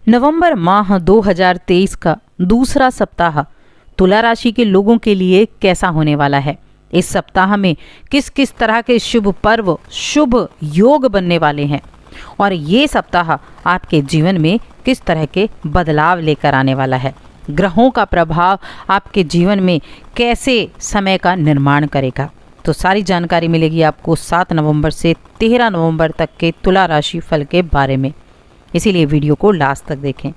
नवंबर माह 2023 का दूसरा सप्ताह तुला राशि के लोगों के लिए कैसा होने वाला है। इस सप्ताह में किस किस तरह के शुभ पर्व, शुभ योग बनने वाले हैं और ये सप्ताह आपके जीवन में किस तरह के बदलाव लेकर आने वाला है। ग्रहों का प्रभाव आपके जीवन में कैसे समय का निर्माण करेगा, तो सारी जानकारी मिलेगी आपको 7 नवंबर से 13 नवंबर तक के तुला राशि फल के बारे में। इसीलिए वीडियो को लास्ट तक देखें।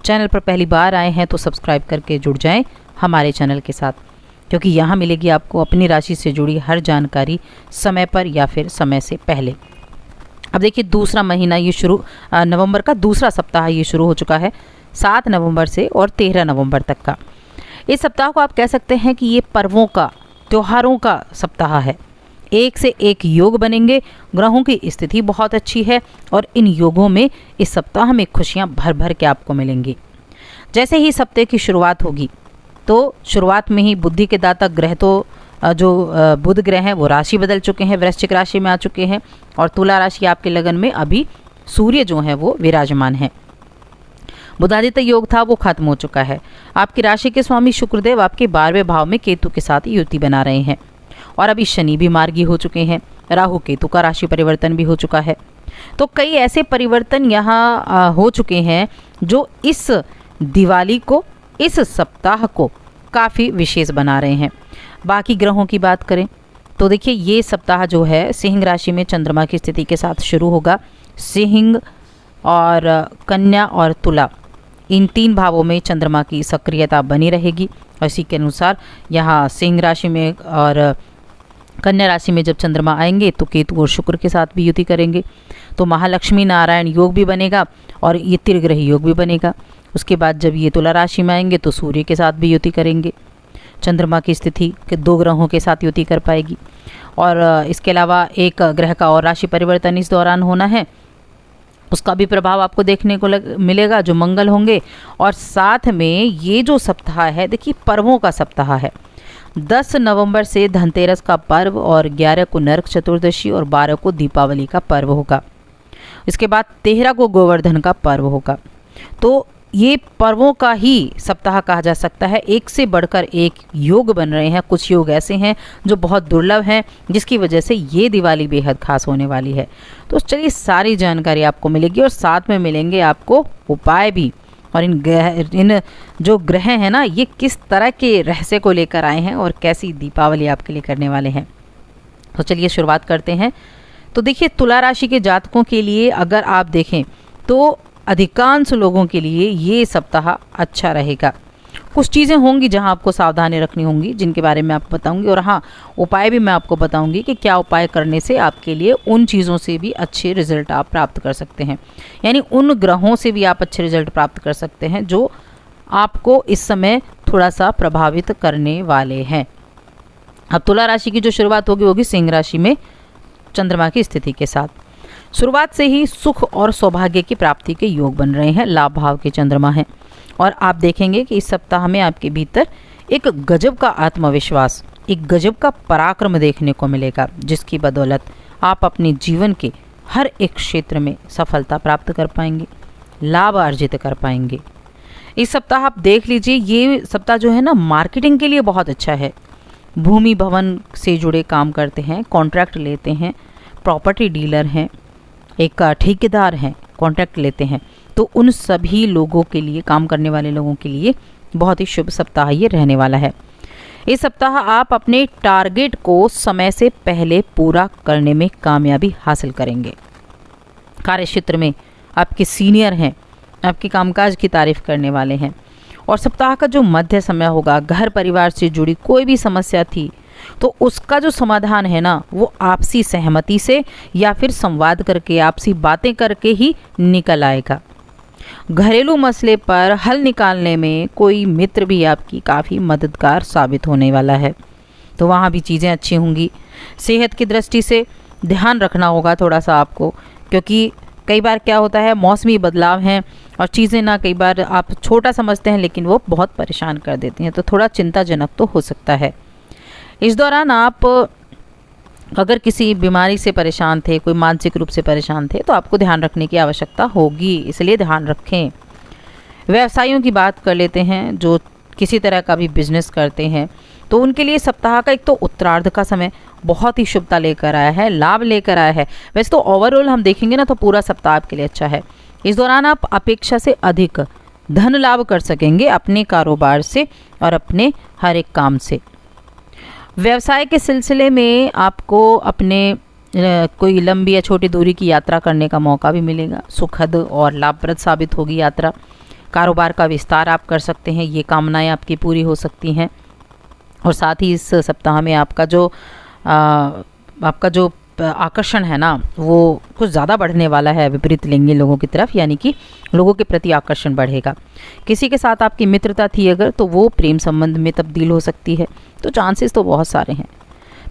चैनल पर पहली बार आए हैं तो सब्सक्राइब करके जुड़ जाएं हमारे चैनल के साथ, क्योंकि यहाँ मिलेगी आपको अपनी राशि से जुड़ी हर जानकारी समय पर या फिर समय से पहले। अब देखिए, दूसरा महीना ये नवंबर का दूसरा सप्ताह ये शुरू हो चुका है 7 नवंबर से और 13 नवंबर तक का। इस सप्ताह को आप कह सकते हैं कि ये पर्वों का, त्योहारों का सप्ताह है। एक से एक योग बनेंगे, ग्रहों की स्थिति बहुत अच्छी है और इन योगों में इस सप्ताह में खुशियां भर भर के आपको मिलेंगी। जैसे ही सप्ताह की शुरुआत होगी तो शुरुआत में ही बुद्धि के दाता ग्रह तो जो बुध ग्रह हैं वो राशि बदल चुके हैं, वृश्चिक राशि में आ चुके हैं और तुला राशि आपके लगन में अभी सूर्य जो है वो विराजमान है। बुधादित्य योग था वो खत्म हो चुका है। आपकी राशि के स्वामी शुक्रदेव आपके 12वें भाव में केतु के साथ युति बना रहे हैं और अभी शनि भी मार्गी हो चुके हैं। राहु केतु का राशि परिवर्तन भी हो चुका है। तो कई ऐसे परिवर्तन यहाँ हो चुके हैं जो इस दिवाली को, इस सप्ताह को काफ़ी विशेष बना रहे हैं। बाकी ग्रहों की बात करें तो देखिए, ये सप्ताह जो है सिंह राशि में चंद्रमा की स्थिति के साथ शुरू होगा। सिंह और कन्या और तुला, इन 3 भावों में चंद्रमा की सक्रियता बनी रहेगी और इसी के अनुसार यहाँ सिंह राशि में और कन्या राशि में जब चंद्रमा आएंगे तो केतु और शुक्र के साथ भी युति करेंगे, तो महालक्ष्मी नारायण योग भी बनेगा और ये त्रिग्रही योग भी बनेगा। उसके बाद जब ये तुला राशि में आएंगे तो सूर्य के साथ भी युति करेंगे। चंद्रमा की स्थिति के 2 ग्रहों के साथ युति कर पाएगी और इसके अलावा एक ग्रह का और राशि परिवर्तन इस दौरान होना है, उसका भी प्रभाव आपको देखने को मिलेगा, जो मंगल होंगे। और साथ में ये जो सप्ताह है, देखिए पर्वों का सप्ताह है। 10 नवंबर से धनतेरस का पर्व और 11 को नरक चतुर्दशी और 12 को दीपावली का पर्व होगा। इसके बाद 13 को गोवर्धन का पर्व होगा। तो ये पर्वों का ही सप्ताह कहा जा सकता है। एक से बढ़कर एक योग बन रहे हैं। कुछ योग ऐसे हैं जो बहुत दुर्लभ हैं, जिसकी वजह से ये दिवाली बेहद खास होने वाली है। तो चलिए, सारी जानकारी आपको मिलेगी और साथ में मिलेंगे आपको उपाय भी, और इन जो ग्रह हैं ना, ये किस तरह के रहस्य को लेकर आए हैं और कैसी दीपावली आपके लिए करने वाले हैं। तो चलिए शुरुआत करते हैं। तो देखिए, तुला राशि के जातकों के लिए अगर आप देखें तो अधिकांश लोगों के लिए ये सप्ताह अच्छा रहेगा। कुछ चीज़ें होंगी जहां आपको सावधानी रखनी होंगी, जिनके बारे में आपको बताऊंगी, और हाँ, उपाय भी मैं आपको बताऊंगी कि क्या उपाय करने से आपके लिए उन चीज़ों से भी अच्छे रिजल्ट आप प्राप्त कर सकते हैं, यानी उन ग्रहों से भी आप अच्छे रिजल्ट प्राप्त कर सकते हैं जो आपको इस समय थोड़ा सा प्रभावित करने वाले हैं। अब तुला राशि की जो शुरुआत होगी सिंह राशि में चंद्रमा की स्थिति के साथ। शुरुआत से ही सुख और सौभाग्य की प्राप्ति के योग बन रहे हैं। लाभ भाव के चंद्रमा हैं और आप देखेंगे कि इस सप्ताह में आपके भीतर एक गजब का आत्मविश्वास, एक गजब का पराक्रम देखने को मिलेगा, जिसकी बदौलत आप अपने जीवन के हर एक क्षेत्र में सफलता प्राप्त कर पाएंगे, लाभ अर्जित कर पाएंगे। इस सप्ताह आप देख लीजिए, ये सप्ताह जो है ना, मार्केटिंग के लिए बहुत अच्छा है। भूमि भवन से जुड़े काम करते हैं, कॉन्ट्रैक्ट लेते हैं, प्रॉपर्टी डीलर हैं, एक ठेकेदार हैं, कॉन्ट्रैक्ट लेते हैं, तो उन सभी लोगों के लिए, काम करने वाले लोगों के लिए बहुत ही शुभ सप्ताह ये रहने वाला है। इस सप्ताह आप अपने टारगेट को समय से पहले पूरा करने में कामयाबी हासिल करेंगे। कार्य क्षेत्र में आपके सीनियर हैं, आपके कामकाज की तारीफ करने वाले हैं। और सप्ताह का जो मध्य समय होगा, घर परिवार से जुड़ी कोई भी समस्या थी तो उसका जो समाधान है ना, वो आपसी सहमति से या फिर संवाद करके, आपसी बातें करके ही निकल आएगा। घरेलू मसले पर हल निकालने में कोई मित्र भी आपकी काफ़ी मददगार साबित होने वाला है, तो वहाँ भी चीज़ें अच्छी होंगी। सेहत की दृष्टि से ध्यान रखना होगा थोड़ा सा आपको, क्योंकि कई बार क्या होता है, मौसमी बदलाव हैं और चीज़ें ना कई बार आप छोटा समझते हैं लेकिन वो बहुत परेशान कर देती हैं, तो थोड़ा चिंताजनक तो हो सकता है। इस दौरान आप अगर किसी बीमारी से परेशान थे, कोई मानसिक रूप से परेशान थे, तो आपको ध्यान रखने की आवश्यकता होगी, इसलिए ध्यान रखें। व्यवसायियों की बात कर लेते हैं, जो किसी तरह का भी बिजनेस करते हैं, तो उनके लिए सप्ताह का एक तो उत्तरार्ध का समय बहुत ही शुभता लेकर आया है, लाभ लेकर आया है। वैसे तो ओवरऑल हम देखेंगे ना तो पूरा सप्ताह आपके लिए अच्छा है। इस दौरान आप अपेक्षा से अधिक धन लाभ कर सकेंगे अपने कारोबार से और अपने हर एक काम से। व्यवसाय के सिलसिले में आपको अपने कोई लंबी या छोटी दूरी की यात्रा करने का मौका भी मिलेगा। सुखद और लाभप्रद साबित होगी यात्रा। कारोबार का विस्तार आप कर सकते हैं, ये कामनाएं आपकी पूरी हो सकती हैं। और साथ ही इस सप्ताह में आपका जो आकर्षण है ना, वो कुछ ज़्यादा बढ़ने वाला है विपरीत लिंगी लोगों की तरफ, यानी कि लोगों के प्रति आकर्षण बढ़ेगा। किसी के साथ आपकी मित्रता थी अगर, तो वो प्रेम संबंध में तब्दील हो सकती है, तो चांसेस तो बहुत सारे हैं।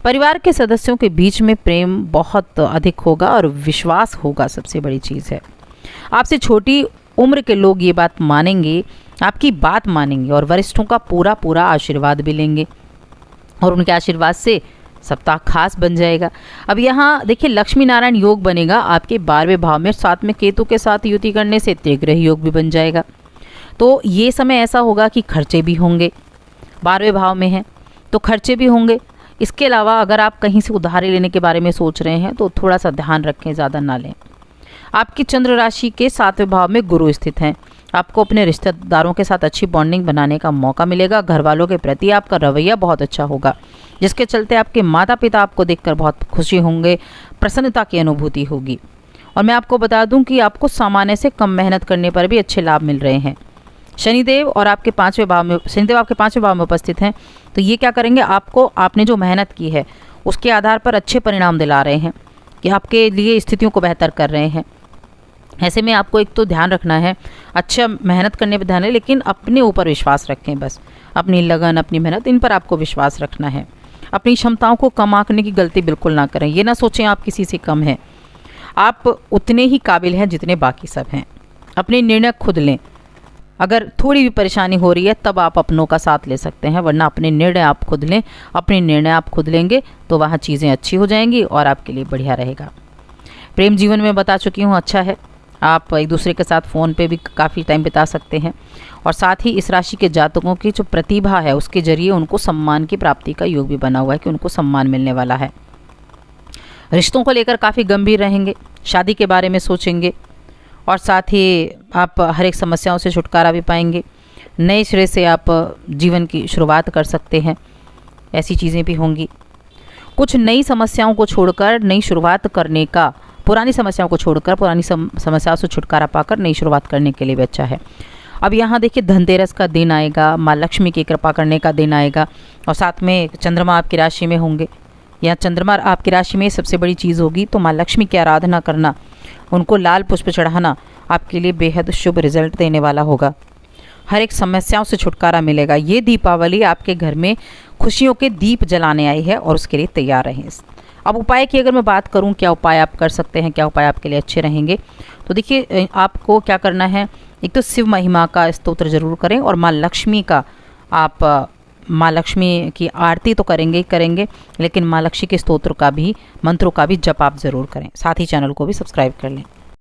परिवार के सदस्यों के बीच में प्रेम बहुत अधिक होगा और विश्वास होगा, सबसे बड़ी चीज़ है। आपसे छोटी उम्र के लोग ये बात मानेंगे, आपकी बात मानेंगे और वरिष्ठों का पूरा पूरा आशीर्वाद भी लेंगे और उनके आशीर्वाद से सप्ताह खास बन जाएगा। अब यहाँ देखिए, लक्ष्मी नारायण योग बनेगा आपके 12वें भाव में, साथ में केतु के साथ युति करने से त्रिग्रह योग भी बन जाएगा। तो ये समय ऐसा होगा कि खर्चे भी होंगे, 12वें भाव में है तो खर्चे भी होंगे। इसके अलावा अगर आप कहीं से उधारी लेने के बारे में सोच रहे हैं तो थोड़ा सा ध्यान रखें, ज़्यादा ना लें। आपकी चंद्र राशि के 7वें भाव में गुरु स्थित हैं। आपको अपने रिश्तेदारों के साथ अच्छी बॉन्डिंग बनाने का मौका मिलेगा। घर वालों के प्रति आपका रवैया बहुत अच्छा होगा, जिसके चलते आपके माता पिता आपको देखकर बहुत खुशी होंगे, प्रसन्नता की अनुभूति होगी। और मैं आपको बता दूं कि आपको सामान्य से कम मेहनत करने पर भी अच्छे लाभ मिल रहे हैं। शनिदेव आपके 5वें भाव में उपस्थित हैं, तो ये क्या करेंगे, आपने जो मेहनत की है उसके आधार पर अच्छे परिणाम दिला रहे हैं कि आपके लिए स्थितियों को बेहतर कर रहे हैं। ऐसे में आपको एक तो ध्यान रखना है, अच्छा मेहनत करने पर ध्यान है, लेकिन अपने ऊपर विश्वास रखें। बस अपनी लगन, अपनी मेहनत, इन पर आपको विश्वास रखना है। अपनी क्षमताओं को कम आंकने की गलती बिल्कुल ना करें। ये ना सोचें आप किसी से कम हैं, आप उतने ही काबिल हैं जितने बाकी सब हैं। अपने निर्णय खुद लें। अगर थोड़ी भी परेशानी हो रही है तब आप अपनों का साथ ले सकते हैं, वरना अपने निर्णय आप खुद लें। अपने निर्णय आप खुद लेंगे तो वहाँ चीज़ें अच्छी हो जाएंगी और आपके लिए बढ़िया रहेगा। प्रेम जीवन में बता चुकी हूँ, अच्छा है। आप एक दूसरे के साथ फ़ोन पे भी काफ़ी टाइम बिता सकते हैं। और साथ ही इस राशि के जातकों की जो प्रतिभा है उसके जरिए उनको सम्मान की प्राप्ति का योग भी बना हुआ है कि उनको सम्मान मिलने वाला है। रिश्तों को लेकर काफ़ी गंभीर रहेंगे, शादी के बारे में सोचेंगे और साथ ही आप हर एक समस्याओं से छुटकारा भी पाएंगे। नए सिरे से आप जीवन की शुरुआत कर सकते हैं, ऐसी चीज़ें भी होंगी। कुछ नई समस्याओं को छोड़कर नई शुरुआत करने का, पुरानी समस्याओं को छोड़कर पुरानी समस्याओं से छुटकारा पाकर नई शुरुआत करने के लिए भी अच्छा है। अब यहाँ देखिए, धनतेरस का दिन आएगा, माँ लक्ष्मी की कृपा करने का दिन आएगा और साथ में चंद्रमा आपकी राशि में होंगे। यहाँ चंद्रमा आपकी राशि में सबसे बड़ी चीज़ होगी, तो माँ लक्ष्मी की आराधना करना, उनको लाल पुष्प चढ़ाना आपके लिए बेहद शुभ रिजल्ट देने वाला होगा। हर एक समस्याओं से छुटकारा मिलेगा। ये दीपावली आपके घर में खुशियों के दीप जलाने आई है और उसके लिए तैयार रहें। अब उपाय की अगर मैं बात करूं, क्या उपाय आप कर सकते हैं, क्या उपाय आपके लिए अच्छे रहेंगे, तो देखिए आपको क्या करना है, एक तो शिव महिमा का स्तोत्र जरूर करें और माँ लक्ष्मी का, आप माँ लक्ष्मी की आरती तो करेंगे, लेकिन माँ लक्ष्मी के स्तोत्र का भी, मंत्रों का भी जप आप ज़रूर करें। साथ ही चैनल को भी सब्सक्राइब कर लें।